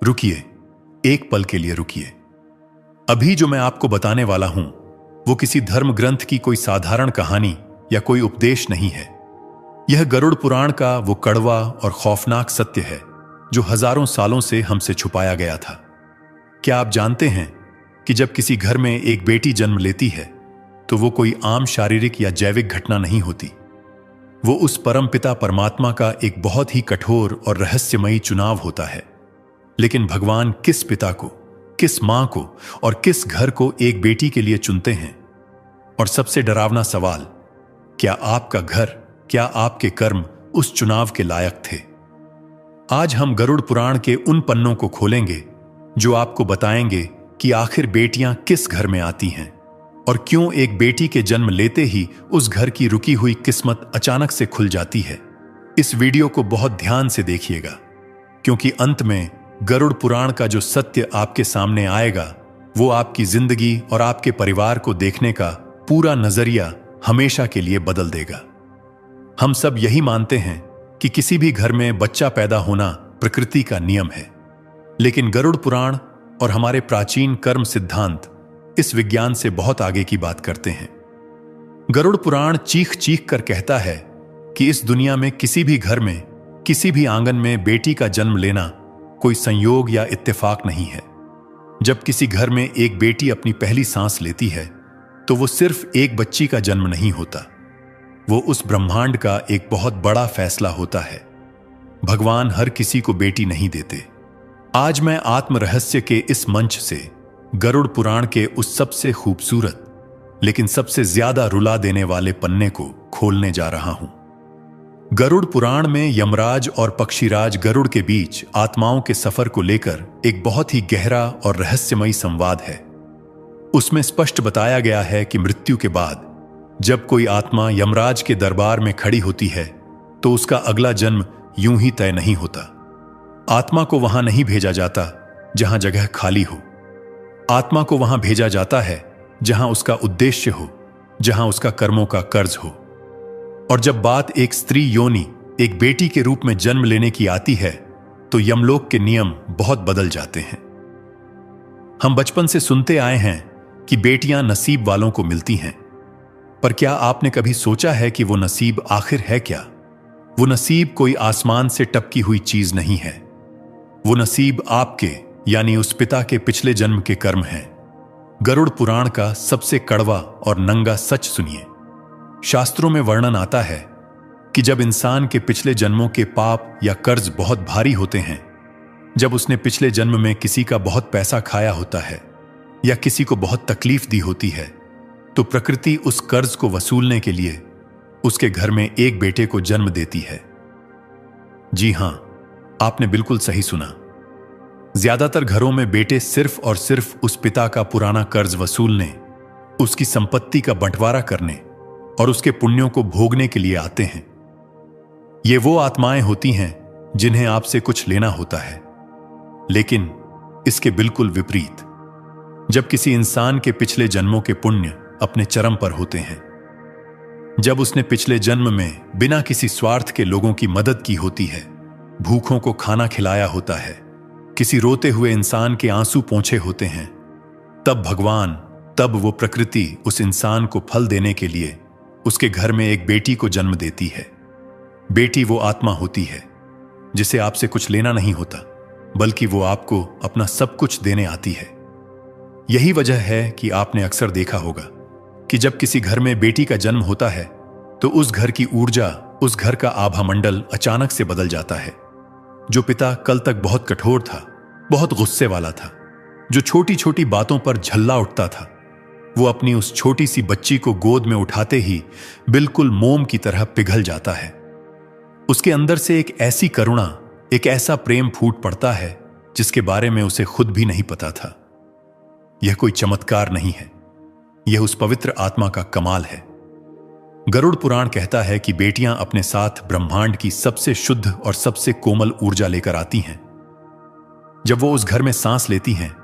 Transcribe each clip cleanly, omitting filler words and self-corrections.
रुकिए, एक पल के लिए रुकिए। अभी जो मैं आपको बताने वाला हूं वो किसी धर्म ग्रंथ की कोई साधारण कहानी या कोई उपदेश नहीं है। यह गरुड़ पुराण का वो कड़वा और खौफनाक सत्य है जो हजारों सालों से हमसे छुपाया गया था। क्या आप जानते हैं कि जब किसी घर में एक बेटी जन्म लेती है तो वो कोई आम शारीरिक या जैविक घटना नहीं होती। वो उस परमपिता परमात्मा का एक बहुत ही कठोर और रहस्यमयी चुनाव होता है। लेकिन भगवान किस पिता को, किस मां को और किस घर को एक बेटी के लिए चुनते हैं? और सबसे डरावना सवाल, क्या आपका घर, क्या आपके कर्म उस चुनाव के लायक थे? आज हम गरुड़ पुराण के उन पन्नों को खोलेंगे जो आपको बताएंगे कि आखिर बेटियां किस घर में आती हैं और क्यों एक बेटी के जन्म लेते ही उस घर की रुकी हुई किस्मत अचानक से खुल जाती है। इस वीडियो को बहुत ध्यान से देखिएगा, क्योंकि अंत में गरुड़ पुराण का जो सत्य आपके सामने आएगा वो आपकी जिंदगी और आपके परिवार को देखने का पूरा नजरिया हमेशा के लिए बदल देगा। हम सब यही मानते हैं कि किसी भी घर में बच्चा पैदा होना प्रकृति का नियम है, लेकिन गरुड़ पुराण और हमारे प्राचीन कर्म सिद्धांत इस विज्ञान से बहुत आगे की बात करते हैं। गरुड़ पुराण चीख चीख कर कहता है कि इस दुनिया में किसी भी घर में, किसी भी आंगन में बेटी का जन्म लेना कोई संयोग या इत्तेफाक नहीं है। जब किसी घर में एक बेटी अपनी पहली सांस लेती है तो वो सिर्फ एक बच्ची का जन्म नहीं होता, वो उस ब्रह्मांड का एक बहुत बड़ा फैसला होता है। भगवान हर किसी को बेटी नहीं देते। आज मैं आत्म रहस्य के इस मंच से गरुड़ पुराण के उस सबसे खूबसूरत लेकिन सबसे ज्यादा रुला देने वाले पन्ने को खोलने जा रहा हूं। गरुड़ पुराण में यमराज और पक्षीराज गरुड़ के बीच आत्माओं के सफर को लेकर एक बहुत ही गहरा और रहस्यमयी संवाद है। उसमें स्पष्ट बताया गया है कि मृत्यु के बाद जब कोई आत्मा यमराज के दरबार में खड़ी होती है तो उसका अगला जन्म यूं ही तय नहीं होता। आत्मा को वहां नहीं भेजा जाता जहां जगह खाली हो। आत्मा को वहां भेजा जाता है जहां उसका उद्देश्य हो, जहां उसका कर्मों का कर्ज हो। और जब बात एक स्त्री योनि, एक बेटी के रूप में जन्म लेने की आती है तो यमलोक के नियम बहुत बदल जाते हैं। हम बचपन से सुनते आए हैं कि बेटियां नसीब वालों को मिलती हैं, पर क्या आपने कभी सोचा है कि वो नसीब आखिर है क्या? वो नसीब कोई आसमान से टपकी हुई चीज नहीं है। वो नसीब आपके, यानी उस पिता के पिछले जन्म के कर्म हैं। गरुड़ पुराण का सबसे कड़वा और नंगा सच सुनिए। शास्त्रों में वर्णन आता है कि जब इंसान के पिछले जन्मों के पाप या कर्ज बहुत भारी होते हैं, जब उसने पिछले जन्म में किसी का बहुत पैसा खाया होता है या किसी को बहुत तकलीफ दी होती है, तो प्रकृति उस कर्ज को वसूलने के लिए उसके घर में एक बेटे को जन्म देती है। जी हां, आपने बिल्कुल सही सुना। ज्यादातर घरों में बेटे सिर्फ और सिर्फ उस पिता का पुराना कर्ज वसूलने, उसकी संपत्ति का बंटवारा करने और उसके पुण्यों को भोगने के लिए आते हैं। ये वो आत्माएं होती हैं जिन्हें आपसे कुछ लेना होता है। लेकिन इसके बिल्कुल विपरीत, जब किसी इंसान के पिछले जन्मों के पुण्य अपने चरम पर होते हैं, जब उसने पिछले जन्म में बिना किसी स्वार्थ के लोगों की मदद की होती है, भूखों को खाना खिलाया होता है, किसी रोते हुए इंसान के आंसू पोंछे होते हैं, तब वो प्रकृति उस इंसान को फल देने के लिए उसके घर में एक बेटी को जन्म देती है। बेटी वो आत्मा होती है जिसे आपसे कुछ लेना नहीं होता, बल्कि वो आपको अपना सब कुछ देने आती है। यही वजह है कि आपने अक्सर देखा होगा कि जब किसी घर में बेटी का जन्म होता है तो उस घर की ऊर्जा, उस घर का आभा मंडल अचानक से बदल जाता है। जो पिता कल तक बहुत कठोर था, बहुत गुस्से वाला था, जो छोटी छोटी बातों पर झल्ला उठता था, वो अपनी उस छोटी सी बच्ची को गोद में उठाते ही बिल्कुल मोम की तरह पिघल जाता है। उसके अंदर से एक ऐसी करुणा, एक ऐसा प्रेम फूट पड़ता है जिसके बारे में उसे खुद भी नहीं पता था। यह कोई चमत्कार नहीं है, यह उस पवित्र आत्मा का कमाल है। गरुड़ पुराण कहता है कि बेटियां अपने साथ ब्रह्मांड की सबसे शुद्ध और सबसे कोमल ऊर्जा लेकर आती हैं। जब वो उस घर में सांस लेती हैं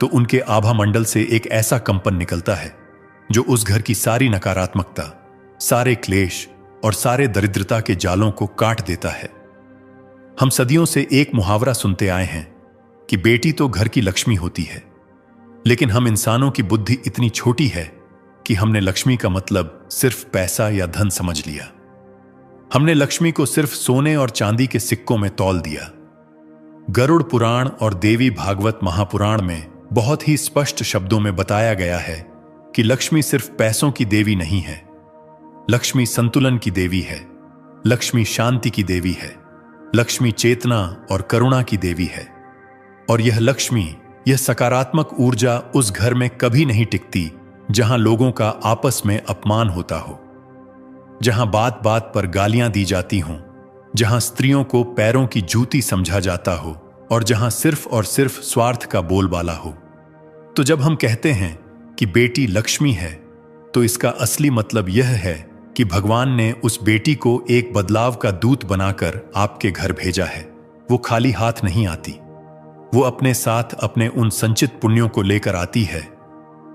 तो उनके आभा मंडल से एक ऐसा कंपन निकलता है जो उस घर की सारी नकारात्मकता, सारे क्लेश और सारे दरिद्रता के जालों को काट देता है। हम सदियों से एक मुहावरा सुनते आए हैं कि बेटी तो घर की लक्ष्मी होती है, लेकिन हम इंसानों की बुद्धि इतनी छोटी है कि हमने लक्ष्मी का मतलब सिर्फ पैसा या धन समझ लिया। हमने लक्ष्मी को सिर्फ सोने और चांदी के सिक्कों में तौल दिया। गरुड़ पुराण और देवी भागवत महापुराण में बहुत ही स्पष्ट शब्दों में बताया गया है कि लक्ष्मी सिर्फ पैसों की देवी नहीं है। लक्ष्मी संतुलन की देवी है, लक्ष्मी शांति की देवी है, लक्ष्मी चेतना और करुणा की देवी है। और यह लक्ष्मी, यह सकारात्मक ऊर्जा उस घर में कभी नहीं टिकती जहां लोगों का आपस में अपमान होता हो, जहां बात बात पर गालियां दी जाती हों, जहां स्त्रियों को पैरों की जूती समझा जाता हो और जहां सिर्फ और सिर्फ स्वार्थ का बोलबाला हो। तो जब हम कहते हैं कि बेटी लक्ष्मी है, तो इसका असली मतलब यह है कि भगवान ने उस बेटी को एक बदलाव का दूत बनाकर आपके घर भेजा है। वो खाली हाथ नहीं आती, वो अपने साथ अपने उन संचित पुण्यों को लेकर आती है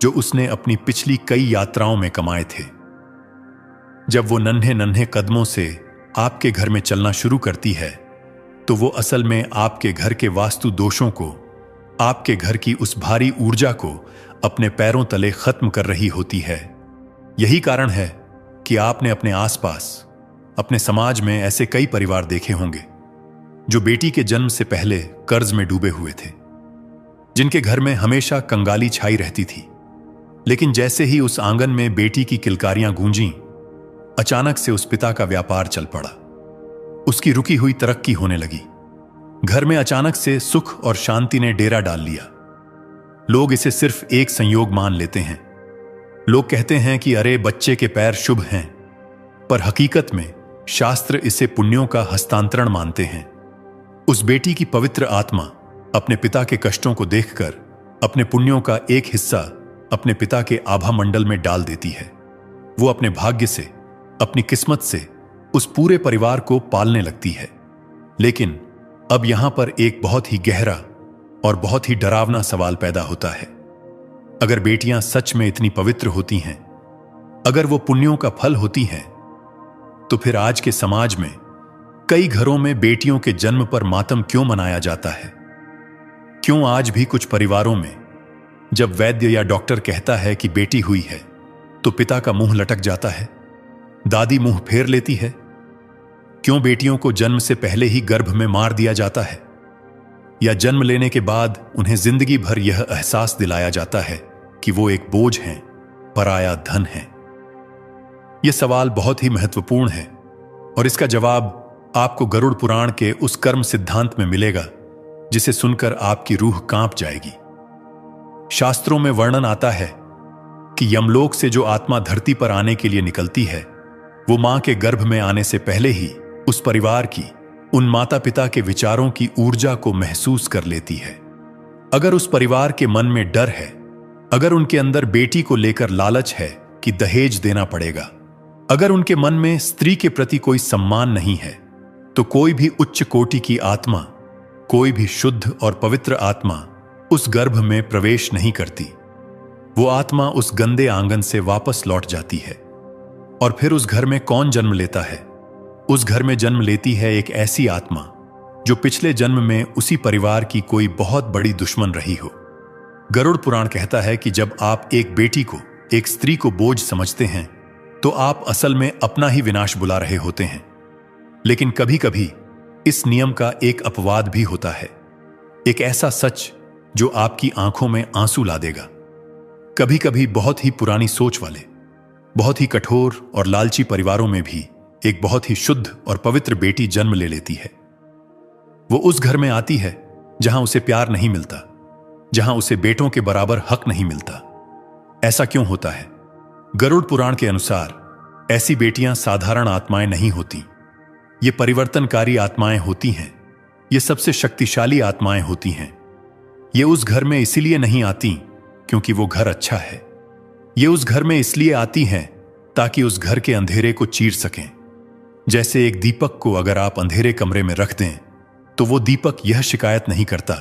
जो उसने अपनी पिछली कई यात्राओं में कमाए थे। जब वो नन्हे नन्हे कदमों से आपके घर में चलना शुरू करती है, तो वो असल में आपके घर के वास्तु दोषों को, आपके घर की उस भारी ऊर्जा को अपने पैरों तले खत्म कर रही होती है। यही कारण है कि आपने अपने आसपास, अपने समाज में ऐसे कई परिवार देखे होंगे जो बेटी के जन्म से पहले कर्ज में डूबे हुए थे, जिनके घर में हमेशा कंगाली छाई रहती थी। लेकिन जैसे ही उस आंगन में बेटी की किलकारियां गूंजीं, अचानक से उस पिता का व्यापार चल पड़ा। उसकी रुकी हुई तरक्की होने लगी। घर में अचानक से सुख और शांति ने डेरा डाल लिया। लोग इसे सिर्फ एक संयोग मान लेते हैं। लोग कहते हैं कि अरे बच्चे के पैर शुभ हैं, पर हकीकत में शास्त्र इसे पुण्यों का हस्तांतरण मानते हैं। उस बेटी की पवित्र आत्मा अपने पिता के कष्टों को देखकर अपने पुण्यों का एक हिस्सा अपने पिता के आभा मंडल में डाल देती है। वो अपने भाग्य से, अपनी किस्मत से उस पूरे परिवार को पालने लगती है। लेकिन अब यहां पर एक बहुत ही गहरा और बहुत ही डरावना सवाल पैदा होता है। अगर बेटियां सच में इतनी पवित्र होती हैं, अगर वो पुण्यों का फल होती हैं, तो फिर आज के समाज में कई घरों में बेटियों के जन्म पर मातम क्यों मनाया जाता है? क्यों आज भी कुछ परिवारों में जब वैद्य या डॉक्टर कहता है कि बेटी हुई है, तो पिता का मुंह लटक जाता है, दादी मुंह फेर लेती है? क्यों बेटियों को जन्म से पहले ही गर्भ में मार दिया जाता है, या जन्म लेने के बाद उन्हें जिंदगी भर यह एहसास दिलाया जाता है कि वो एक बोझ हैं, पराया धन है? यह सवाल बहुत ही महत्वपूर्ण है और इसका जवाब आपको गरुड़ पुराण के उस कर्म सिद्धांत में मिलेगा जिसे सुनकर आपकी रूह कांप जाएगी। शास्त्रों में वर्णन आता है कि यमलोक से जो आत्मा धरती पर आने के लिए निकलती है, वो मां के गर्भ में आने से पहले ही उस परिवार की, उन माता पिता के विचारों की ऊर्जा को महसूस कर लेती है। अगर उस परिवार के मन में डर है, अगर उनके अंदर बेटी को लेकर लालच है कि दहेज देना पड़ेगा, अगर उनके मन में स्त्री के प्रति कोई सम्मान नहीं है, तो कोई भी उच्च कोटि की आत्मा, कोई भी शुद्ध और पवित्र आत्मा उस गर्भ में प्रवेश नहीं करती। वो आत्मा उस गंदे आंगन से वापस लौट जाती है। और फिर उस घर में कौन जन्म लेता है? उस घर में जन्म लेती है एक ऐसी आत्मा जो पिछले जन्म में उसी परिवार की कोई बहुत बड़ी दुश्मन रही हो। गरुड़ पुराण कहता है कि जब आप एक बेटी को, एक स्त्री को बोझ समझते हैं, तो आप असल में अपना ही विनाश बुला रहे होते हैं। लेकिन कभी कभी इस नियम का एक अपवाद भी होता है, एक ऐसा सच जो आपकी आंखों में आंसू ला देगा। कभी कभी बहुत ही पुरानी सोच वाले, बहुत ही कठोर और लालची परिवारों में भी एक बहुत ही शुद्ध और पवित्र बेटी जन्म ले लेती है। वो उस घर में आती है जहां उसे प्यार नहीं मिलता, जहां उसे बेटों के बराबर हक नहीं मिलता। ऐसा क्यों होता है? गरुड़ पुराण के अनुसार ऐसी बेटियां साधारण आत्माएं नहीं होती। ये परिवर्तनकारी आत्माएं होती हैं। ये सबसे शक्तिशाली आत्माएं होती हैं। ये उस घर में इसीलिए नहीं आती क्योंकि वो घर अच्छा है। ये उस घर में इसलिए आती हैं ताकि उस घर के अंधेरे को चीर सकें। जैसे एक दीपक को अगर आप अंधेरे कमरे में रख दें, तो वो दीपक यह शिकायत नहीं करता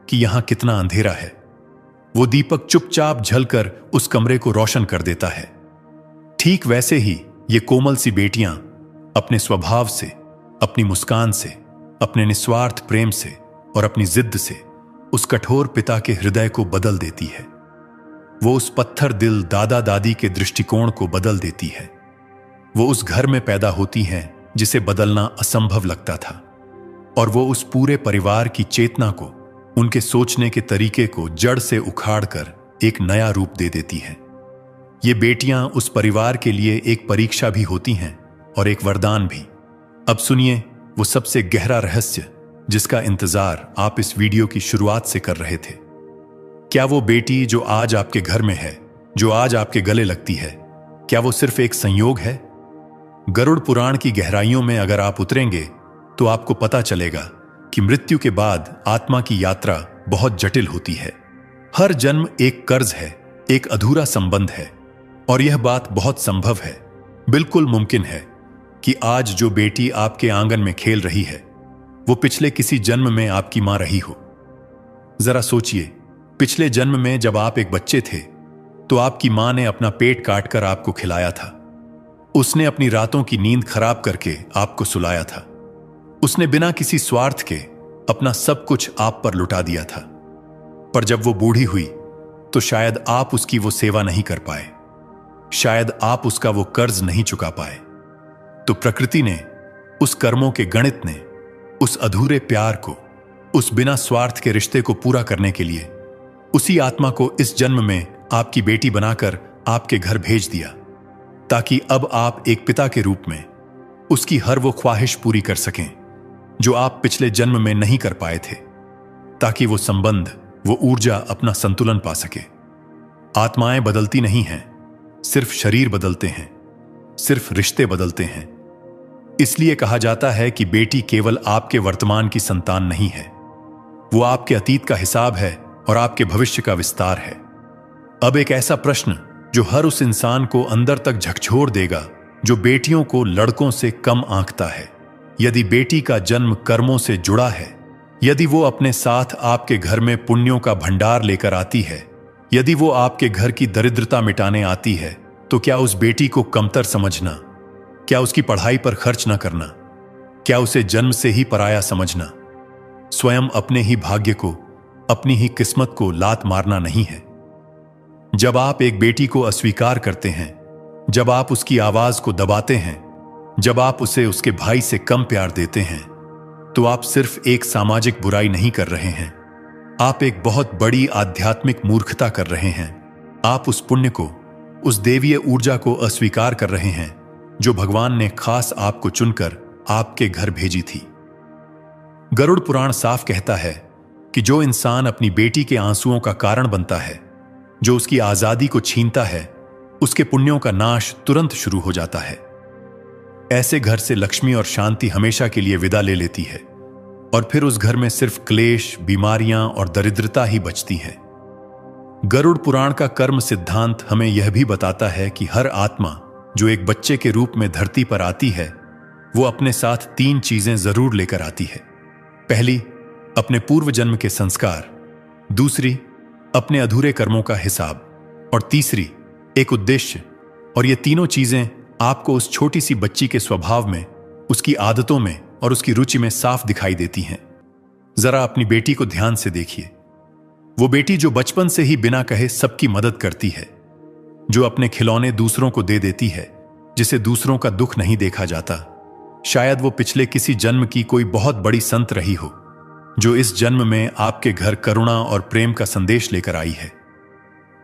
कि यहां कितना अंधेरा है। वो दीपक चुपचाप झलकर उस कमरे को रोशन कर देता है। ठीक वैसे ही ये कोमल सी बेटियां अपने स्वभाव से, अपनी मुस्कान से, अपने निस्वार्थ प्रेम से और अपनी जिद से उस कठोर पिता के हृदय को बदल देती है। वो उस पत्थर दिल दादा दादी के दृष्टिकोण को बदल देती है। वो उस घर में पैदा होती हैं जिसे बदलना असंभव लगता था, और वो उस पूरे परिवार की चेतना को, उनके सोचने के तरीके को जड़ से उखाड़कर एक नया रूप दे देती है। ये बेटियां उस परिवार के लिए एक परीक्षा भी होती हैं और एक वरदान भी। अब सुनिए वो सबसे गहरा रहस्य जिसका इंतजार आप इस वीडियो की शुरुआत से कर रहे थे। क्या वो बेटी जो आज आपके घर में है, जो आज आपके गले लगती है, क्या वो सिर्फ एक संयोग है? गरुड़ पुराण की गहराइयों में अगर आप उतरेंगे तो आपको पता चलेगा कि मृत्यु के बाद आत्मा की यात्रा बहुत जटिल होती है। हर जन्म एक कर्ज है, एक अधूरा संबंध है, और यह बात बहुत संभव है, बिल्कुल मुमकिन है कि आज जो बेटी आपके आंगन में खेल रही है वो पिछले किसी जन्म में आपकी मां रही हो। जरा सोचिए, पिछले जन्म में जब आप एक बच्चे थे तो आपकी मां ने अपना पेट काटकर आपको खिलाया था। उसने अपनी रातों की नींद खराब करके आपको सुलाया था। उसने बिना किसी स्वार्थ के अपना सब कुछ आप पर लुटा दिया था। पर जब वो बूढ़ी हुई तो शायद आप उसकी वो सेवा नहीं कर पाए, शायद आप उसका वो कर्ज नहीं चुका पाए। तो प्रकृति ने, उस कर्मों के गणित ने, उस अधूरे प्यार को, उस बिना स्वार्थ के रिश्ते को पूरा करने के लिए उसी आत्मा को इस जन्म में आपकी बेटी बनाकर आपके घर भेज दिया, ताकि अब आप एक पिता के रूप में उसकी हर वो ख्वाहिश पूरी कर सकें जो आप पिछले जन्म में नहीं कर पाए थे, ताकि वो संबंध, वो ऊर्जा अपना संतुलन पा सके। आत्माएं बदलती नहीं हैं, सिर्फ शरीर बदलते हैं, सिर्फ रिश्ते बदलते हैं। इसलिए कहा जाता है कि बेटी केवल आपके वर्तमान की संतान नहीं है, वो आपके अतीत का हिसाब है और आपके भविष्य का विस्तार है। अब एक ऐसा प्रश्न जो हर उस इंसान को अंदर तक झकझोर देगा जो बेटियों को लड़कों से कम आंकता है। यदि बेटी का जन्म कर्मों से जुड़ा है, यदि वो अपने साथ आपके घर में पुण्यों का भंडार लेकर आती है, यदि वो आपके घर की दरिद्रता मिटाने आती है, तो क्या उस बेटी को कमतर समझना, क्या उसकी पढ़ाई पर खर्च न करना, क्या उसे जन्म से ही पराया समझना, स्वयं अपने ही भाग्य को, अपनी ही किस्मत को लात मारना नहीं है। जब आप एक बेटी को अस्वीकार करते हैं, जब आप उसकी आवाज को दबाते हैं, जब आप उसे उसके भाई से कम प्यार देते हैं, तो आप सिर्फ एक सामाजिक बुराई नहीं कर रहे हैं, आप एक बहुत बड़ी आध्यात्मिक मूर्खता कर रहे हैं। आप उस पुण्य को, उस देवीय ऊर्जा को अस्वीकार कर रहे हैं जो भगवान ने खास आपको चुनकर आपके घर भेजी थी। गरुड़ पुराण साफ कहता है कि जो इंसान अपनी बेटी के आंसुओं का कारण बनता है, जो उसकी आजादी को छीनता है, उसके पुण्यों का नाश तुरंत शुरू हो जाता है। ऐसे घर से लक्ष्मी और शांति हमेशा के लिए विदा ले लेती है, और फिर उस घर में सिर्फ क्लेश, बीमारियां और दरिद्रता ही बचती हैं। गरुड़ पुराण का कर्म सिद्धांत हमें यह भी बताता है कि हर आत्मा जो एक बच्चे के रूप में धरती पर आती है, वो अपने साथ 3 चीजें जरूर लेकर आती है। पहली, अपने पूर्व जन्म के संस्कार, दूसरी, अपने अधूरे कर्मों का हिसाब, और तीसरी, एक उद्देश्य। और ये तीनों चीजें आपको उस छोटी सी बच्ची के स्वभाव में, उसकी आदतों में और उसकी रुचि में साफ दिखाई देती हैं। जरा अपनी बेटी को ध्यान से देखिए। वो बेटी जो बचपन से ही बिना कहे सबकी मदद करती है, जो अपने खिलौने दूसरों को दे देती है, जिसे दूसरों का दुख नहीं देखा जाता। शायद वो पिछले किसी जन्म की कोई बहुत बड़ी संत रही हो, जो इस जन्म में आपके घर करुणा और प्रेम का संदेश लेकर आई है।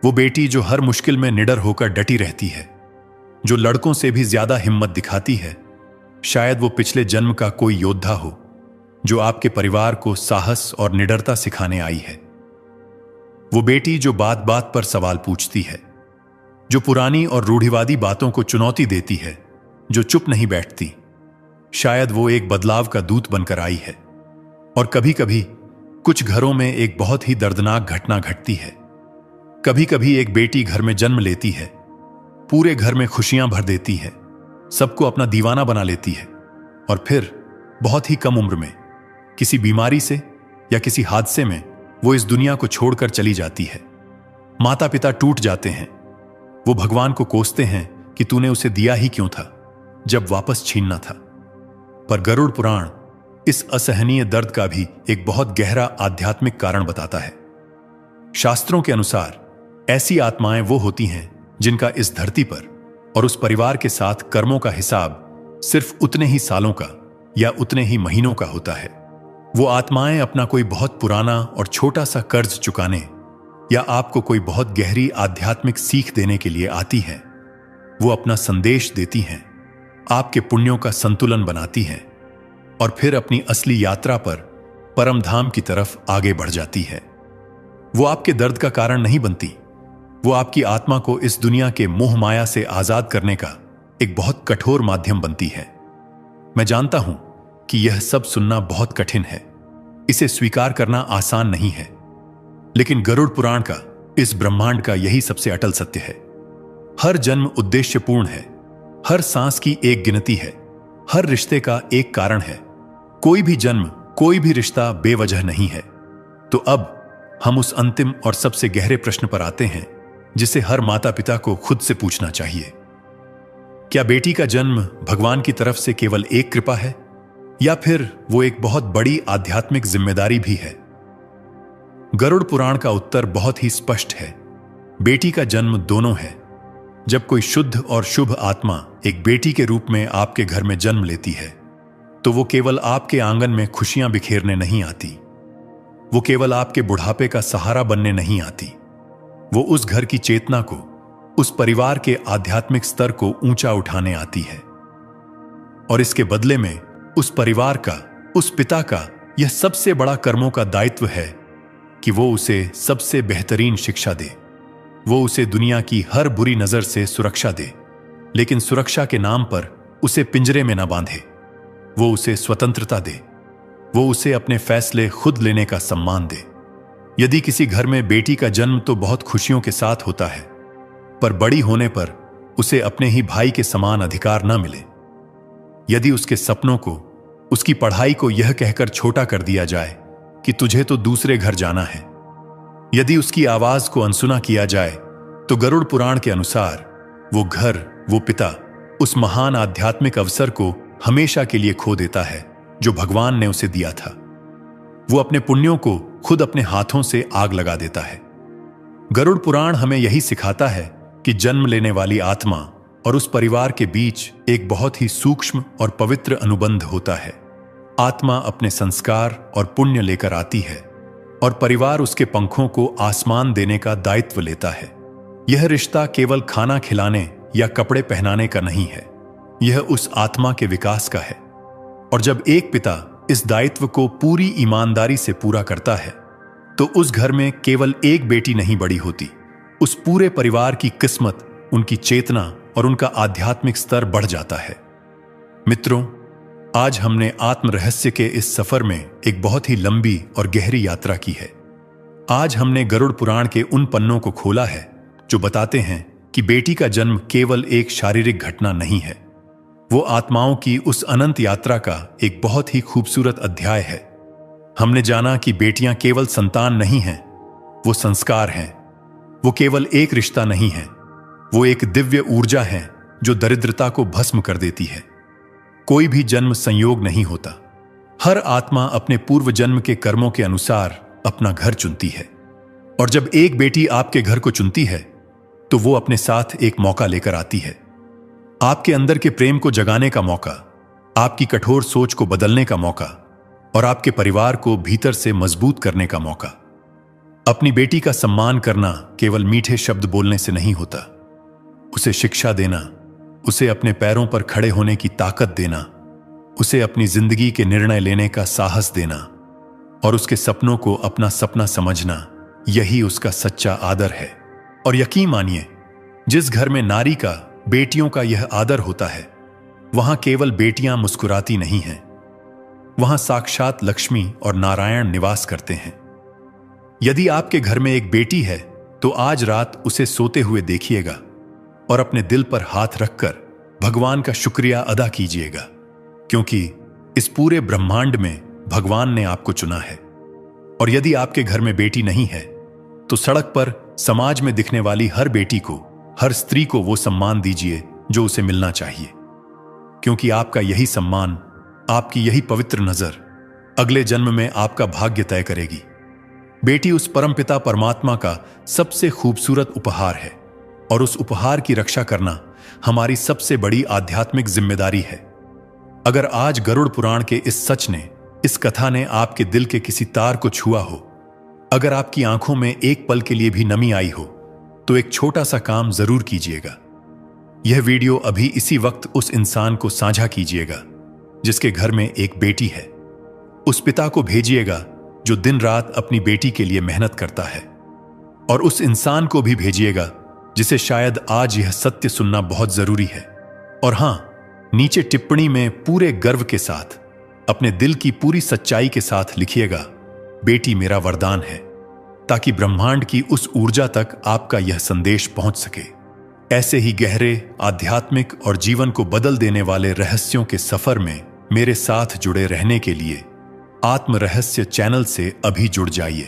वो बेटी जो हर मुश्किल में निडर होकर डटी रहती है, जो लड़कों से भी ज्यादा हिम्मत दिखाती है। शायद वो पिछले जन्म का कोई योद्धा हो, जो आपके परिवार को साहस और निडरता सिखाने आई है। वो बेटी जो बात बात पर सवाल पूछती है, जो पुरानी और रूढ़िवादी बातों को चुनौती देती है, जो चुप नहीं बैठती। शायद वो एक बदलाव का दूत बनकर आई है। और कभी कभी कुछ घरों में एक बहुत ही दर्दनाक घटना घटती है। कभी कभी एक बेटी घर में जन्म लेती है, पूरे घर में खुशियां भर देती है, सबको अपना दीवाना बना लेती है, और फिर बहुत ही कम उम्र में किसी बीमारी से या किसी हादसे में वो इस दुनिया को छोड़कर चली जाती है। माता पिता टूट जाते हैं, वो भगवान को कोसते हैं कि तूने उसे दिया ही क्यों था जब वापस छीनना था। पर गरुड़ पुराण इस असहनीय दर्द का भी एक बहुत गहरा आध्यात्मिक कारण बताता है। शास्त्रों के अनुसार ऐसी आत्माएं वो होती हैं जिनका इस धरती पर और उस परिवार के साथ कर्मों का हिसाब सिर्फ उतने ही सालों का या उतने ही महीनों का होता है। वो आत्माएं अपना कोई बहुत पुराना और छोटा सा कर्ज चुकाने या आपको कोई बहुत गहरी आध्यात्मिक सीख देने के लिए आती हैं। वो अपना संदेश देती हैं, आपके पुण्यों का संतुलन बनाती हैं और फिर अपनी असली यात्रा पर परम धाम की तरफ आगे बढ़ जाती है। वो आपके दर्द का कारण नहीं बनती, वो आपकी आत्मा को इस दुनिया के मोह माया से आजाद करने का एक बहुत कठोर माध्यम बनती है। मैं जानता हूं कि यह सब सुनना बहुत कठिन है, इसे स्वीकार करना आसान नहीं है, लेकिन गरुड़ पुराण का, इस ब्रह्मांड का यही सबसे अटल सत्य है। हर जन्म उद्देश्यपूर्ण है, हर सांस की एक गिनती है, हर रिश्ते का एक कारण है। कोई भी जन्म, कोई भी रिश्ता बेवजह नहीं है। तो अब हम उस अंतिम और सबसे गहरे प्रश्न पर आते हैं जिसे हर माता पिता को खुद से पूछना चाहिए। क्या बेटी का जन्म भगवान की तरफ से केवल एक कृपा है या फिर वो एक बहुत बड़ी आध्यात्मिक जिम्मेदारी भी है? गरुड़ पुराण का उत्तर बहुत ही स्पष्ट है। बेटी का जन्म दोनों है। जब कोई शुद्ध और शुभ आत्मा एक बेटी के रूप में आपके घर में जन्म लेती है तो वो केवल आपके आंगन में खुशियां बिखेरने नहीं आती, वो केवल आपके बुढ़ापे का सहारा बनने नहीं आती। वो उस घर की चेतना को, उस परिवार के आध्यात्मिक स्तर को ऊंचा उठाने आती है। और इसके बदले में उस परिवार का, उस पिता का यह सबसे बड़ा कर्मों का दायित्व है कि वो उसे सबसे बेहतरीन शिक्षा दे, वो उसे दुनिया की हर बुरी नजर से सुरक्षा दे, लेकिन सुरक्षा के नाम पर उसे पिंजरे में न बांधे। वो उसे स्वतंत्रता दे, वो उसे अपने फैसले खुद लेने का सम्मान दे। यदि किसी घर में बेटी का जन्म तो बहुत खुशियों के साथ होता है, पर बड़ी होने पर उसे अपने ही भाई के समान अधिकार न मिले, यदि उसके सपनों को, उसकी पढ़ाई को यह कहकर छोटा कर दिया जाए कि तुझे तो दूसरे घर जाना है, यदि उसकी आवाज को अनसुना किया जाए, तो गरुड़ पुराण के अनुसार वो घर, वो पिता उस महान आध्यात्मिक अवसर को हमेशा के लिए खो देता है जो भगवान ने उसे दिया था। वो अपने पुण्यों को खुद अपने हाथों से आग लगा देता है। गरुड़ पुराण हमें यही सिखाता है कि जन्म लेने वाली आत्मा और उस परिवार के बीच एक बहुत ही सूक्ष्म और पवित्र अनुबंध होता है। आत्मा अपने संस्कार और पुण्य लेकर आती है और परिवार उसके पंखों को आसमान देने का दायित्व लेता है। यह रिश्ता केवल खाना खिलाने या कपड़े पहनाने का नहीं है, यह उस आत्मा के विकास का है। और जब एक पिता इस दायित्व को पूरी ईमानदारी से पूरा करता है तो उस घर में केवल एक बेटी नहीं बड़ी होती, उस पूरे परिवार की किस्मत, उनकी चेतना और उनका आध्यात्मिक स्तर बढ़ जाता है। मित्रों, आज हमने आत्म रहस्य के इस सफर में एक बहुत ही लंबी और गहरी यात्रा की है। आज हमने गरुड़ पुराण के उन पन्नों को खोला है जो बताते हैं कि बेटी का जन्म केवल एक शारीरिक घटना नहीं है, वो आत्माओं की उस अनंत यात्रा का एक बहुत ही खूबसूरत अध्याय है। हमने जाना कि बेटियां केवल संतान नहीं हैं, वो संस्कार हैं। वो केवल एक रिश्ता नहीं है, वो एक दिव्य ऊर्जा है जो दरिद्रता को भस्म कर देती है। कोई भी जन्म संयोग नहीं होता। हर आत्मा अपने पूर्व जन्म के कर्मों के अनुसार अपना घर चुनती है। और जब एक बेटी आपके घर को चुनती है तो वो अपने साथ एक मौका लेकर आती है, आपके अंदर के प्रेम को जगाने का मौका, आपकी कठोर सोच को बदलने का मौका और आपके परिवार को भीतर से मजबूत करने का मौका। अपनी बेटी का सम्मान करना केवल मीठे शब्द बोलने से नहीं होता, उसे शिक्षा देना, उसे अपने पैरों पर खड़े होने की ताकत देना, उसे अपनी जिंदगी के निर्णय लेने का साहस देना और उसके सपनों को अपना सपना समझना, यही उसका सच्चा आदर है। और यकीन मानिए, जिस घर में नारी का, बेटियों का यह आदर होता है, वहां केवल बेटियां मुस्कुराती नहीं हैं, वहां साक्षात लक्ष्मी और नारायण निवास करते हैं। यदि आपके घर में एक बेटी है तो आज रात उसे सोते हुए देखिएगा और अपने दिल पर हाथ रखकर भगवान का शुक्रिया अदा कीजिएगा, क्योंकि इस पूरे ब्रह्मांड में भगवान ने आपको चुना है। और यदि आपके घर में बेटी नहीं है तो सड़क पर समाज में दिखने वाली हर बेटी को, हर स्त्री को वो सम्मान दीजिए जो उसे मिलना चाहिए, क्योंकि आपका यही सम्मान, आपकी यही पवित्र नजर अगले जन्म में आपका भाग्य तय करेगी। बेटी उस परमपिता परमात्मा का सबसे खूबसूरत उपहार है और उस उपहार की रक्षा करना हमारी सबसे बड़ी आध्यात्मिक जिम्मेदारी है। अगर आज गरुड़ पुराण के इस सच ने, इस कथा ने आपके दिल के किसी तार को छुआ हो, अगर आपकी आंखों में एक पल के लिए भी नमी आई हो, तो एक छोटा सा काम जरूर कीजिएगा। यह वीडियो अभी इसी वक्त उस इंसान को साझा कीजिएगा जिसके घर में एक बेटी है। उस पिता को भेजिएगा जो दिन रात अपनी बेटी के लिए मेहनत करता है, और उस इंसान को भी भेजिएगा जिसे शायद आज यह सत्य सुनना बहुत जरूरी है। और हां, नीचे टिप्पणी में पूरे गर्व के साथ, अपने दिल की पूरी सच्चाई के साथ लिखिएगा, बेटी मेरा वरदान है, ताकि ब्रह्मांड की उस ऊर्जा तक आपका यह संदेश पहुंच सके। ऐसे ही गहरे, आध्यात्मिक और जीवन को बदल देने वाले रहस्यों के सफर में मेरे साथ जुड़े रहने के लिए आत्म रहस्य चैनल से अभी जुड़ जाइए।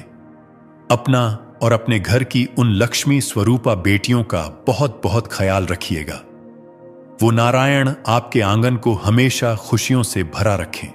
अपना और अपने घर की उन लक्ष्मी स्वरूपा बेटियों का बहुत बहुत ख्याल रखिएगा। वो नारायण आपके आंगन को हमेशा खुशियों से भरा रखें।